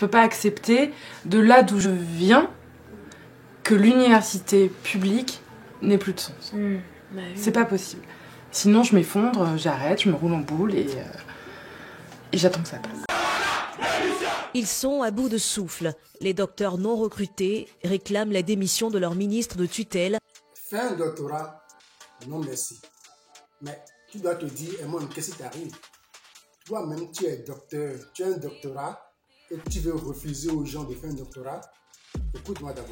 peux pas accepter, de là d'où je viens, que l'université publique n'ait plus de sens. Bah oui. C'est pas possible. Sinon, je m'effondre, j'arrête, je me roule en boule et j'attends que ça passe. Ils sont à bout de souffle. Les docteurs non recrutés réclament la démission de leur ministre de tutelle. Fais un doctorat, non merci. Mais tu dois te dire, Emmanuel, qu'est-ce qui t'arrive? Toi-même, tu es docteur, tu as un doctorat et tu veux refuser aux gens de faire un doctorat? Écoute-moi d'abord.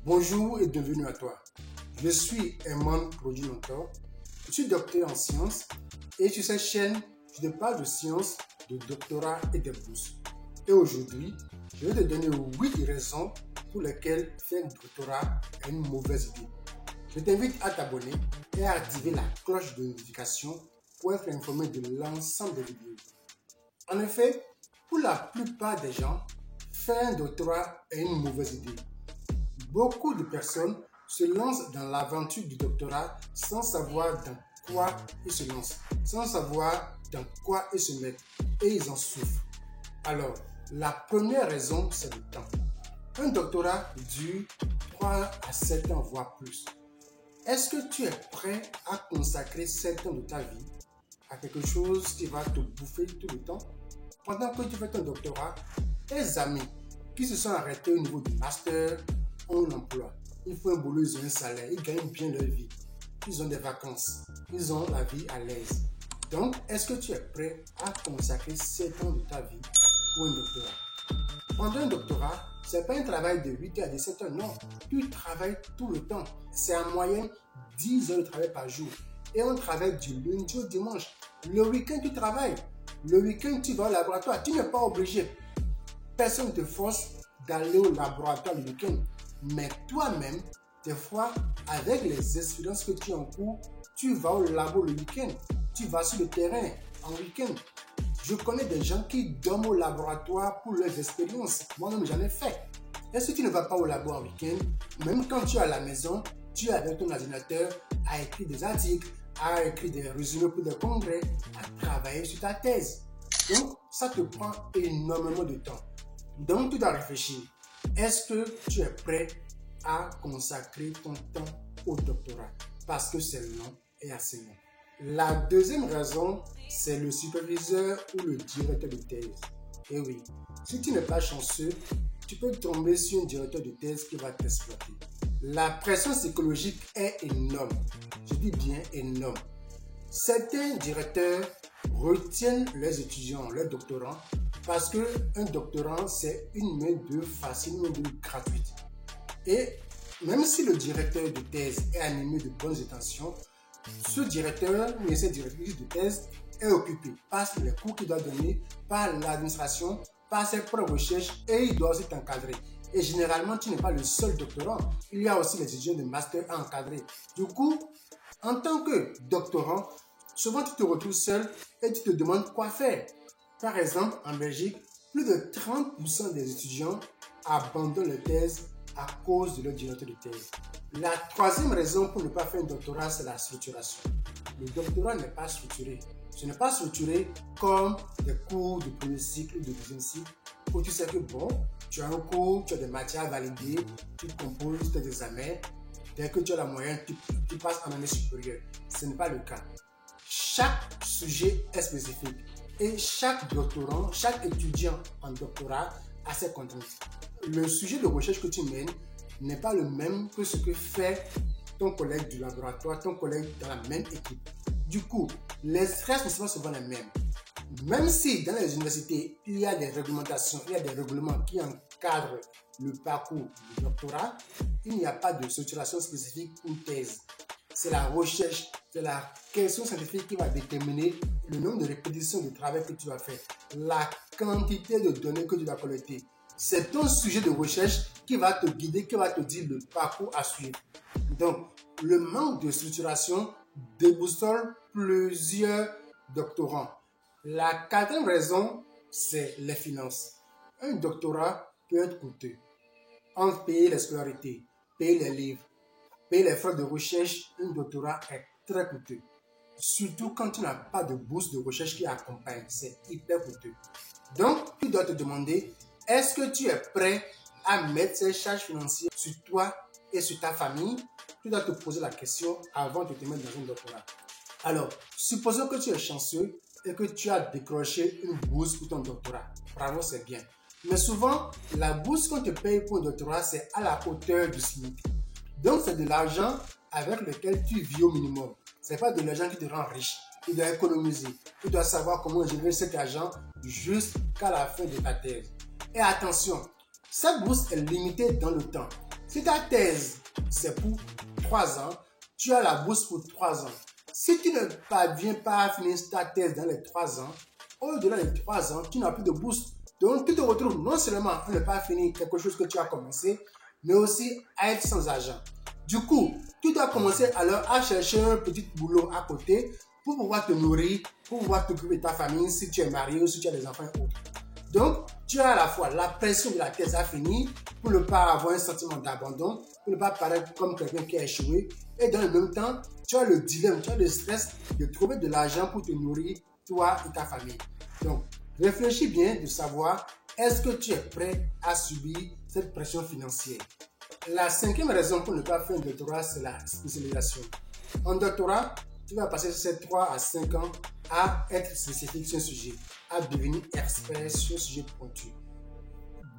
Bonjour et bienvenue à toi. Je suis Emmanuel Produit Mentor. Je suis docteur en sciences et sur cette chaîne, je te parle de sciences, de doctorat et de bourses. Et aujourd'hui, je vais te donner 8 raisons pour lesquelles faire un doctorat est une mauvaise idée. Je t'invite à t'abonner et à activer la cloche de notification pour être informé de l'ensemble des vidéos. En effet, pour la plupart des gens, faire un doctorat est une mauvaise idée. Beaucoup de personnes se lancent dans l'aventure du doctorat sans savoir dans quoi ils se lancent, sans savoir dans quoi ils se mettent, et ils en souffrent. Alors, la première raison, c'est le temps. Un doctorat dure 3 à 7 ans, voire plus. Est-ce que tu es prêt à consacrer 7 ans de ta vie à quelque chose qui va te bouffer tout le temps? Pendant que tu fais ton doctorat, tes amis qui se sont arrêtés au niveau du master ont un emploi. Ils font un boulot, ils ont un salaire, ils gagnent bien leur vie. Ils ont des vacances, ils ont la vie à l'aise. Donc, est-ce que tu es prêt à consacrer 7 ans de ta vie pour un doctorat? Pendant un doctorat, ce n'est pas un travail de 8 heures à 17 heures, non. Tu travailles tout le temps. C'est en moyenne 10 heures de travail par jour. Et on travaille du lundi au dimanche. Le week-end, tu travailles. Le week-end, tu vas au laboratoire. Tu n'es pas obligé. Personne ne te force d'aller au laboratoire le week-end. Mais toi-même, des fois, avec les expériences que tu as en cours, tu vas au labo le week-end. Tu vas sur le terrain en week-end. Je connais des gens qui dorment au laboratoire pour leurs expériences. Moi-même, j'en ai fait. Est-ce que tu ne vas pas au labo en week-end? Même quand tu es à la maison, tu es avec ton ordinateur à écrire des articles, à écrire des résumés pour des congrès, à travailler sur ta thèse. Donc, ça te prend énormément de temps. Donc, tu dois réfléchir. Est-ce que tu es prêt à consacrer ton temps au doctorat? Parce que c'est long et assez long. La deuxième raison, c'est le superviseur ou le directeur de thèse. Et oui, si tu n'es pas chanceux, tu peux tomber sur un directeur de thèse qui va t'exploiter. La pression psychologique est énorme. Je dis bien énorme. Certains directeurs retiennent leurs étudiants, leurs doctorants, parce qu'un doctorant, c'est une main-d'œuvre facile, une main-d'œuvre gratuite. Et même si le directeur de thèse est animé de bonnes intentions, ce directeur ou cette directrice de thèse est occupé par les cours qu'il doit donner, par l'administration, par ses propres recherches, et il doit aussi t'encadrer. Et généralement, tu n'es pas le seul doctorant. Il y a aussi les étudiants de master à encadrer. Du coup, en tant que doctorant, souvent tu te retrouves seul et tu te demandes quoi faire. Par exemple, en Belgique, plus de 30% des étudiants abandonnent leur thèse à cause de leur directeur de thèse. La troisième raison pour ne pas faire un doctorat, c'est la structuration. Le doctorat n'est pas structuré. Ce n'est pas structuré comme des cours de premier cycle ou de deuxième cycle où tu sais que bon, tu as un cours, tu as des matières à valider, tu composes tes examens. Dès que tu as la moyenne, tu passes en année supérieure. Ce n'est pas le cas. Chaque sujet est spécifique et chaque doctorant, chaque étudiant en doctorat a ses contraintes. Le sujet de recherche que tu mènes n'est pas le même que ce que fait ton collègue du laboratoire, ton collègue dans la même équipe. Du coup, les stress ne sont pas souvent les mêmes. Même si dans les universités, il y a des réglementations, il y a des règlements qui encadrent le parcours du doctorat, il n'y a pas de structuration spécifique ou thèse. C'est la recherche, c'est la question scientifique qui va déterminer le nombre de répétitions de travail que tu vas faire, la quantité de données que tu vas collecter. C'est ton sujet de recherche qui va te guider, qui va te dire le parcours à suivre. Donc, le manque de structuration déboussole plusieurs doctorants. La quatrième raison, c'est les finances. Un doctorat peut être coûteux. Entre payer les scolarités, payer les livres, payer les frais de recherche, un doctorat est très coûteux. Surtout quand tu n'as pas de bourse de recherche qui accompagne, c'est hyper coûteux. Donc, tu dois te demander, est-ce que tu es prêt à mettre ces charges financières sur toi et sur ta famille? Tu dois te poser la question avant de te mettre dans un doctorat. Alors, supposons que tu es chanceux et que tu as décroché une bourse pour ton doctorat. Bravo, c'est bien. Mais souvent, la bourse qu'on te paye pour un doctorat, c'est à la hauteur du SMIC. Donc, c'est de l'argent avec lequel tu vis au minimum. Ce n'est pas de l'argent qui te rend riche. Tu dois économiser. Tu dois savoir comment gérer cet argent jusqu'à la fin de ta thèse. Et attention, cette bourse est limitée dans le temps. Si ta thèse, c'est pour 3 ans, tu as la bourse pour 3 ans. Si tu ne parviens pas à finir ta thèse dans les 3 ans, au-delà des 3 ans, tu n'as plus de bourse. Donc, tu te retrouves non seulement à ne pas finir quelque chose que tu as commencé, mais aussi à être sans argent. Du coup, tu dois commencer alors à chercher un petit boulot à côté pour pouvoir te nourrir, pour pouvoir t'occuper de ta famille si tu es marié ou si tu as des enfants et autres. Donc, tu as à la fois la pression de la thèse à finir pour ne pas avoir un sentiment d'abandon, pour ne pas paraître comme quelqu'un qui a échoué. Et dans le même temps, tu as le dilemme, tu as le stress de trouver de l'argent pour te nourrir, toi et ta famille. Donc, réfléchis bien de savoir, est-ce que tu es prêt à subir cette pression financière? La 5e raison pour ne pas faire un doctorat, c'est la spécialisation. En doctorat, tu vas passer ces 3 à 5 ans à être spécifique sur un sujet, à devenir expert sur un sujet pointu.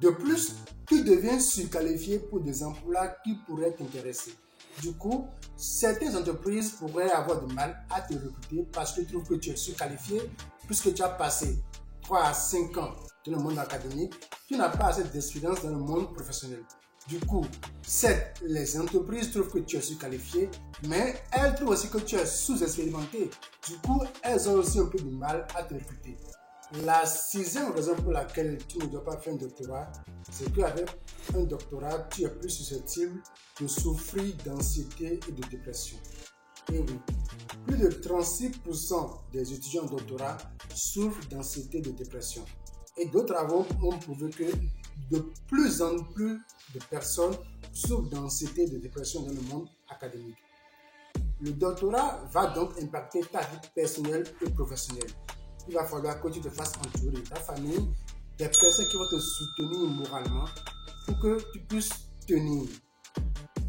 De plus, tu deviens surqualifié pour des emplois qui pourraient t'intéresser. Du coup, certaines entreprises pourraient avoir du mal à te recruter parce qu'ils trouvent que tu es surqualifié puisque tu as passé 3 à 5 ans dans le monde académique, tu n'as pas assez d'expérience dans le monde professionnel. Du coup, les entreprises trouvent que tu es surqualifié, mais elles trouvent aussi que tu es sous-expérimenté. Du coup, elles ont aussi un peu de mal à te recruter. La 6e raison pour laquelle tu ne dois pas faire un doctorat, c'est qu'avec un doctorat, tu es plus susceptible de souffrir d'anxiété et de dépression. Et oui, plus de 36% des étudiants en doctorat souffrent d'anxiété et de dépression. Et d'autres travaux ont prouvé que de plus en plus de personnes souffrent d'anxiété et de dépression dans le monde académique. Le doctorat va donc impacter ta vie personnelle et professionnelle. Il va falloir que tu te fasses entourer de ta famille, des personnes qui vont te soutenir moralement pour que tu puisses tenir.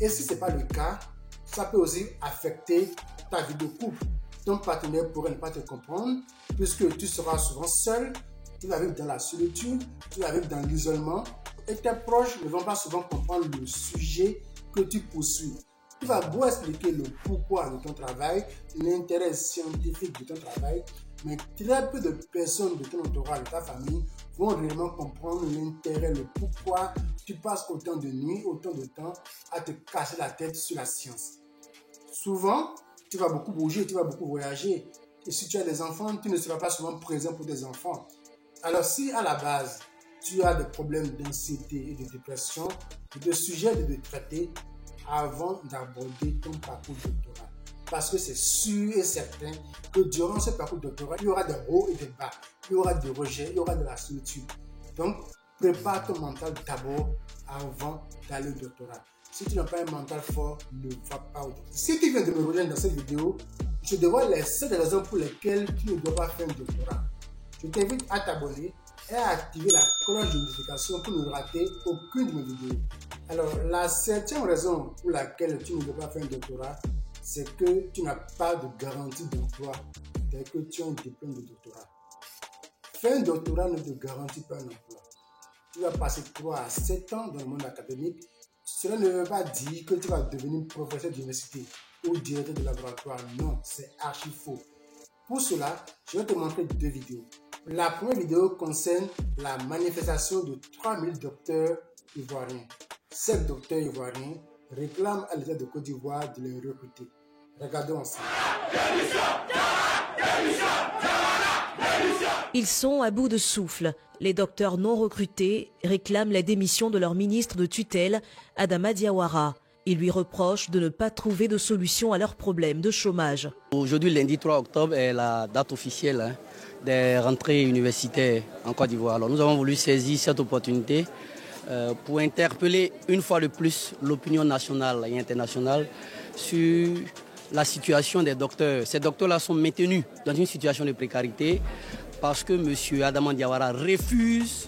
Et si ce n'est pas le cas, ça peut aussi affecter ta vie de couple. Ton partenaire pourrait ne pas te comprendre puisque tu seras souvent seul, tu vas vivre dans la solitude, tu vas vivre dans l'isolement et tes proches ne vont pas souvent comprendre le sujet que tu poursuis. Tu vas beau expliquer le pourquoi de ton travail, l'intérêt scientifique de ton travail, mais très peu de personnes de ton entourage, de ta famille, vont réellement comprendre l'intérêt, le pourquoi tu passes autant de nuits, autant de temps à te casser la tête sur la science. Souvent, tu vas beaucoup bouger, tu vas beaucoup voyager. Et si tu as des enfants, tu ne seras pas souvent présent pour tes enfants. Alors si à la base, tu as des problèmes d'anxiété et de dépression, je te suggère de te traiter avant d'aborder ton parcours doctoral. Parce que c'est sûr et certain que durant ce parcours doctoral, il y aura des hauts et des bas, il y aura des rejets, il y aura de la solitude. Donc, prépare ton mental d'abord avant d'aller au doctorat. Si tu n'as pas un mental fort, ne va pas au doctorat. Si tu viens de me rejoindre dans cette vidéo, je te vois les 7 raisons pour lesquelles tu ne dois pas faire un doctorat. Je t'invite à t'abonner et à activer la cloche de notification pour ne rater aucune de mes vidéos. Alors, la 7e raison pour laquelle tu ne dois pas faire un doctorat, c'est que tu n'as pas de garantie d'emploi dès que tu as un diplôme de doctorat. Faire un doctorat ne te garantit pas un emploi. Tu vas passer 3 à 7 ans dans le monde académique. Cela ne veut pas dire que tu vas devenir professeur d'université ou directeur de laboratoire. Non, c'est archi faux. Pour cela, je vais te montrer 2 vidéos. La première vidéo concerne la manifestation de 3000 docteurs ivoiriens. Ces docteurs ivoiriens réclament à l'État de Côte d'Ivoire de les recruter. Regardons ensemble. Ils sont à bout de souffle. Les docteurs non recrutés réclament la démission de leur ministre de tutelle, Adama Diawara. Ils lui reprochent de ne pas trouver de solution à leurs problèmes de chômage. Aujourd'hui, lundi 3 octobre, est la date officielle des rentrées universitaires en Côte d'Ivoire. Alors, nous avons voulu saisir cette opportunité pour interpeller une fois de plus l'opinion nationale et internationale sur la situation des docteurs. Ces docteurs-là sont maintenus dans une situation de précarité parce que M. Adama Diawara refuse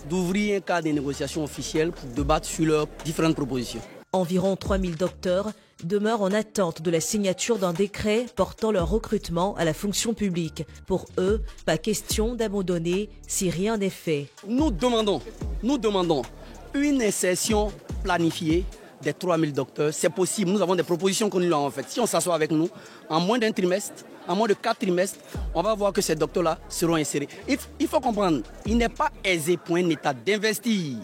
d'ouvrir un cadre de négociation officielle pour débattre sur leurs différentes propositions. Environ 3000 docteurs demeurent en attente de la signature d'un décret portant leur recrutement à la fonction publique. Pour eux, pas question d'abandonner si rien n'est fait. Nous demandons une insertion planifiée des 3000 docteurs. C'est possible, nous avons des propositions que nous leur avons faites. Si on s'assoit avec nous, en moins d'un trimestre, en moins de 4 trimestres, on va voir que ces docteurs-là seront insérés. Il faut comprendre, il n'est pas aisé pour un État d'investir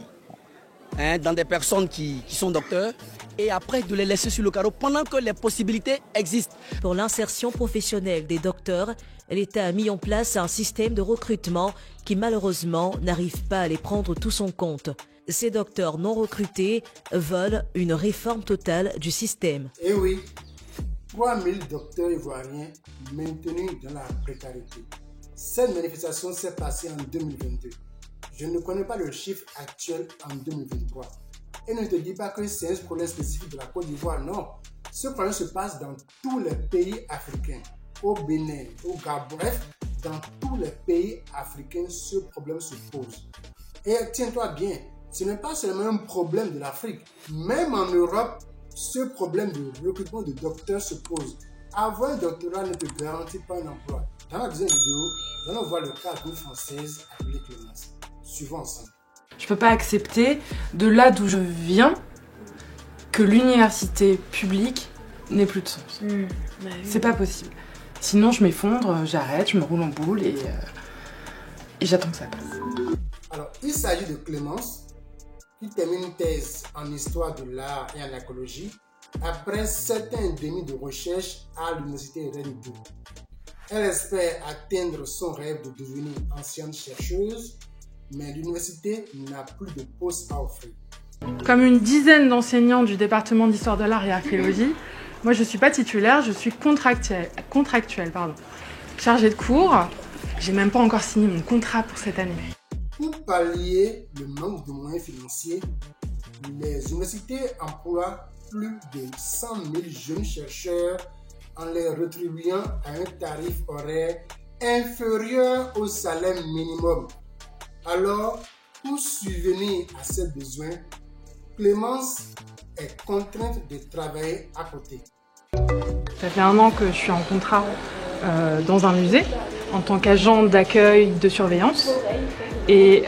dans des personnes qui sont docteurs et après de les laisser sur le carreau pendant que les possibilités existent. Pour l'insertion professionnelle des docteurs, l'État a mis en place un système de recrutement qui malheureusement n'arrive pas à les prendre tous en compte. Ces docteurs non recrutés veulent une réforme totale du système. Eh oui, 3000 docteurs ivoiriens maintenus dans la précarité. Cette manifestation s'est passée en 2022. Je ne connais pas le chiffre actuel en 2023. Et ne te dis pas que c'est un problème spécifique de la Côte d'Ivoire, non. Ce problème se passe dans tous les pays africains, au Bénin, au Gabon, bref, dans tous les pays africains, ce problème se pose. Et tiens-toi bien, ce n'est pas seulement un problème de l'Afrique. Même en Europe, ce problème de recrutement de docteurs se pose. Avoir un doctorat ne te garantit pas un emploi. Dans la deuxième vidéo, nous allons voir le cas d'une Française appelée Clémence. Suivons ensemble. Je peux pas accepter, de là d'où je viens, que l'université publique n'ait plus de sens. C'est pas possible. Sinon je m'effondre, j'arrête, je me roule en boule et j'attends que ça passe. Alors, il s'agit de Clémence, qui termine une thèse en histoire de l'art et en écologie après 7 ans et demi de recherche à l'université Rennes 2. Elle espère atteindre son rêve de devenir ancienne chercheuse, mais l'université n'a plus de poste à offrir. Comme une dizaine d'enseignants du département d'histoire de l'art et archéologie, moi je ne suis pas titulaire, je suis contractuelle, chargée de cours. J'ai même pas encore signé mon contrat pour cette année. Pour pallier le manque de moyens financiers, les universités emploient plus de 100 000 jeunes chercheurs en les rétribuant à un tarif horaire inférieur au salaire minimum. Alors, pour subvenir à ces besoins, Clémence est contrainte de travailler à côté. Ça fait 1 an que je suis en contrat dans un musée en tant qu'agent d'accueil de surveillance et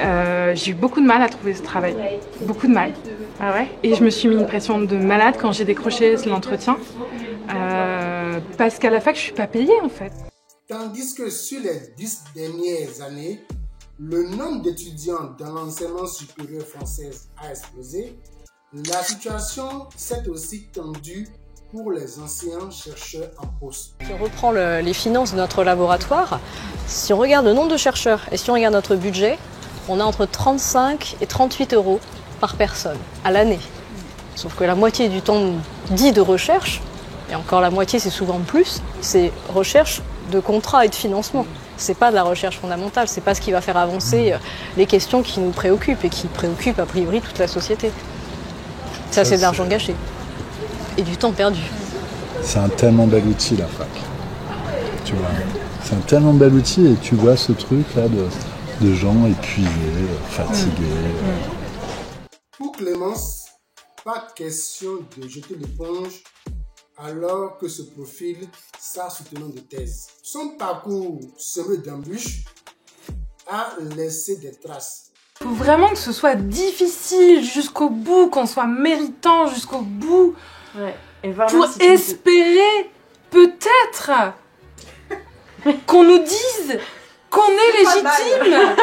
j'ai eu beaucoup de mal à trouver ce travail, beaucoup de mal. Ah ouais. Et je me suis mis une pression de malade quand j'ai décroché l'entretien parce qu'à la fac je suis pas payée en fait. Tandis que sur les 10 dernières années, le nombre d'étudiants dans l'enseignement supérieur français a explosé. La situation s'est aussi tendue pour les anciens chercheurs en poste. Si on reprend les finances de notre laboratoire, si on regarde le nombre de chercheurs et si on regarde notre budget, on a entre 35 et 38 euros par personne à l'année. Sauf que la moitié du temps dit de recherche, et encore la moitié c'est souvent plus, c'est recherche de contrat et de financement. C'est pas de la recherche fondamentale, c'est pas ce qui va faire avancer les questions qui nous préoccupent et qui préoccupent a priori toute la société. Ça c'est de l'argent gâché et du temps perdu. C'est un tellement bel outil la fac. Tu vois, c'est un tellement bel outil et tu vois ce truc là de gens épuisés, fatigués. Pour Clémence, pas question de jeter l'éponge alors que se profile sa soutenante de thèse. Son parcours semé d'embûches a laissé des traces. Il faut vraiment que ce soit difficile jusqu'au bout, qu'on soit méritant jusqu'au bout, pour espérer peut-être qu'on nous dise qu'on est légitime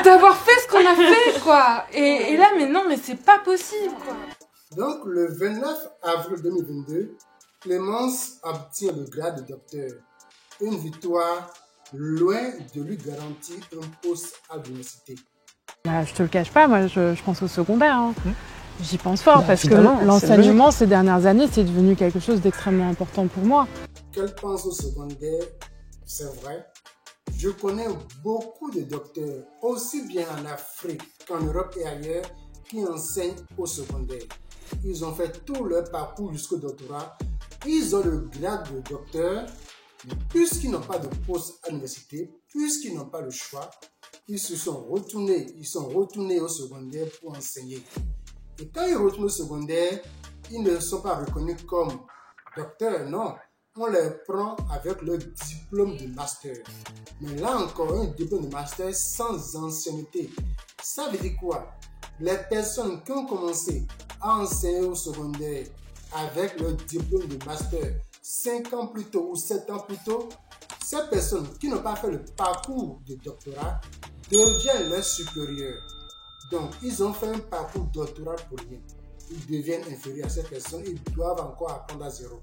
d'avoir fait ce qu'on a fait, quoi. Et là, mais non, mais c'est pas possible, quoi. Donc, le 29 avril 2022, Clémence obtient le grade de docteur. Une victoire loin de lui garantir un poste à l'université. Je te le cache pas, moi je pense au secondaire. Hein. J'y pense fort parce que l'enseignement ces dernières années, c'est devenu quelque chose d'extrêmement important pour moi. Qu'elle pense au secondaire, c'est vrai. Je connais beaucoup de docteurs, aussi bien en Afrique qu'en Europe et ailleurs, qui enseignent au secondaire. Ils ont fait tout leur parcours jusqu'au doctorat. Ils ont le grade de docteur, mais puisqu'ils n'ont pas de poste à l'université, puisqu'ils n'ont pas le choix, ils sont retournés au secondaire pour enseigner. Et quand ils retournent au secondaire, ils ne sont pas reconnus comme docteurs, non. On les prend avec le diplôme de master. Mais là encore, un diplôme de master sans ancienneté. Ça veut dire quoi? Les personnes qui ont commencé à enseigner au secondaire avec le diplôme de master 5 ans plus tôt ou 7 ans plus tôt, ces personnes qui n'ont pas fait le parcours de doctorat deviennent leurs supérieurs. Donc, ils ont fait un parcours doctoral pour rien. Ils deviennent inférieurs à ces personnes, ils doivent encore apprendre à zéro.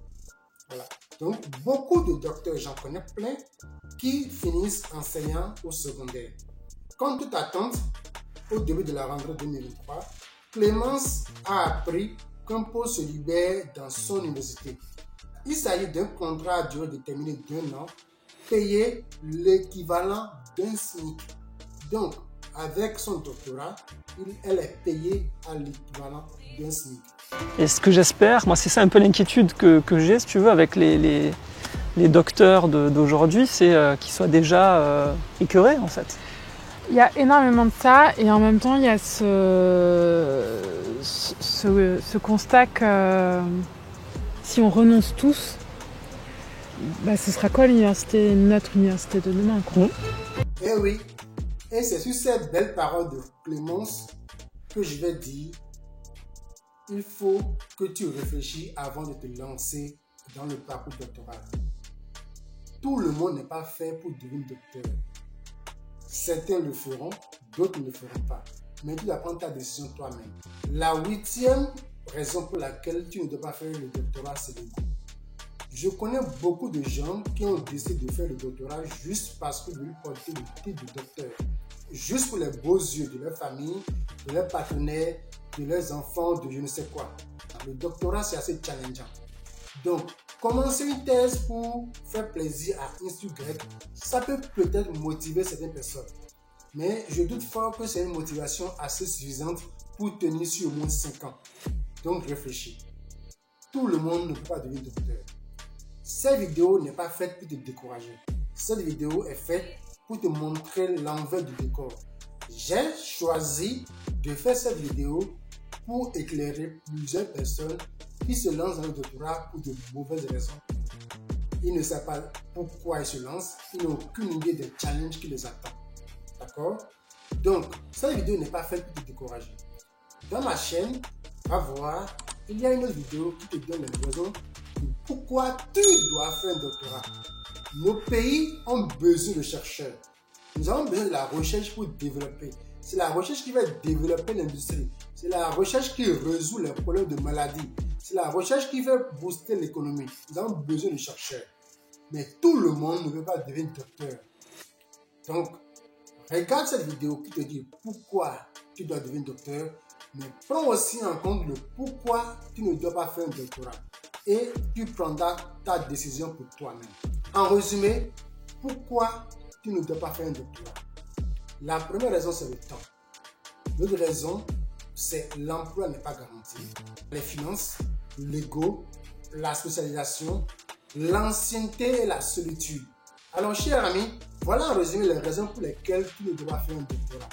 Voilà. Donc, beaucoup de docteurs, j'en connais plein, qui finissent enseignant au secondaire. Comme toute attente, au début de la rentrée 2023, Clémence a appris qu'un poste se libère dans son université. Il s'agit d'un contrat à durée déterminée d'1 an, payé l'équivalent d'un SMIC. Donc, avec son doctorat, elle est payée à l'équivalent d'un SMIC. Et ce que j'espère, moi c'est ça un peu l'inquiétude que j'ai, si tu veux, avec les docteurs d'aujourd'hui, c'est qu'ils soient déjà écœurés en fait. Il y a énormément de ça et en même temps il y a ce constat que si on renonce tous, bah, ce sera quoi notre université de demain, quoi. Eh oui, et c'est sur ces belles paroles de Clémence que je vais dire, il faut que tu réfléchis avant de te lancer dans le parcours doctoral. Tout le monde n'est pas fait pour devenir docteur. Certains le feront, d'autres ne le feront pas. Mais tu dois prendre ta décision toi-même. La 8e raison pour laquelle tu ne dois pas faire le doctorat, c'est l'ego. Je connais beaucoup de gens qui ont décidé de faire le doctorat juste parce qu'ils veulent porter le titre de docteur. Juste pour les beaux yeux de leur famille, de leurs partenaires, de leurs enfants, de je ne sais quoi. Le doctorat, c'est assez challengeant. Donc, commencer une thèse pour faire plaisir à Institut Grec, ça peut peut-être motiver certaines personnes. Mais je doute fort que c'est une motivation assez suffisante pour tenir sur au moins 5 ans. Donc, réfléchis. Tout le monde ne peut pas devenir docteur. Cette vidéo n'est pas faite pour te décourager. Cette vidéo est faite pour te montrer l'envers du décor. J'ai choisi de faire cette vidéo pour éclairer plusieurs personnes qui se lancent dans le doctorat pour de mauvaises raisons. Ils ne savent pas pourquoi ils se lancent, ils n'ont aucune idée des challenges qui les attendent. D'accord? Donc, cette vidéo n'est pas faite pour te décourager. Dans ma chaîne, va voir, il y a une autre vidéo qui te donne les raisons de pourquoi tu dois faire un doctorat. Nos pays ont besoin de chercheurs. Nous avons besoin de la recherche pour développer. C'est la recherche qui va développer l'industrie. C'est la recherche qui résout les problèmes de maladie. C'est la recherche qui va booster l'économie. Nous avons besoin de chercheurs. Mais tout le monde ne peut pas devenir docteur. Donc, regarde cette vidéo qui te dit pourquoi tu dois devenir docteur, mais prends aussi en compte le pourquoi tu ne dois pas faire un doctorat. Et tu prendras ta décision pour toi-même. En résumé, pourquoi tu ne dois pas faire un doctorat? La première raison, c'est le temps. L'autre raison, c'est l'emploi n'est pas garanti. Les finances, l'ego, la spécialisation, l'ancienneté et la solitude. Alors, chers amis, voilà en résumé les raisons pour lesquelles tu ne dois pas faire un doctorat.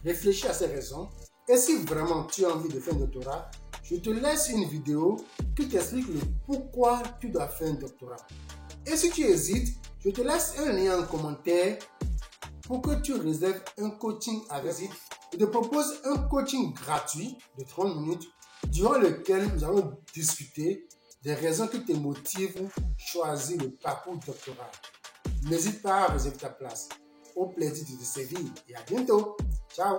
Réfléchis à ces raisons. Et si vraiment tu as envie de faire un doctorat, je te laisse une vidéo qui t'explique le pourquoi tu dois faire un doctorat. Et si tu hésites, je te laisse un lien en commentaire pour que tu réserves un coaching avec Zip. Je te propose un coaching gratuit de 30 minutes durant lequel nous allons discuter des raisons qui te motivent pour choisir le parcours doctoral. N'hésite pas à réserver ta place. Au plaisir de te servir et à bientôt. Ciao.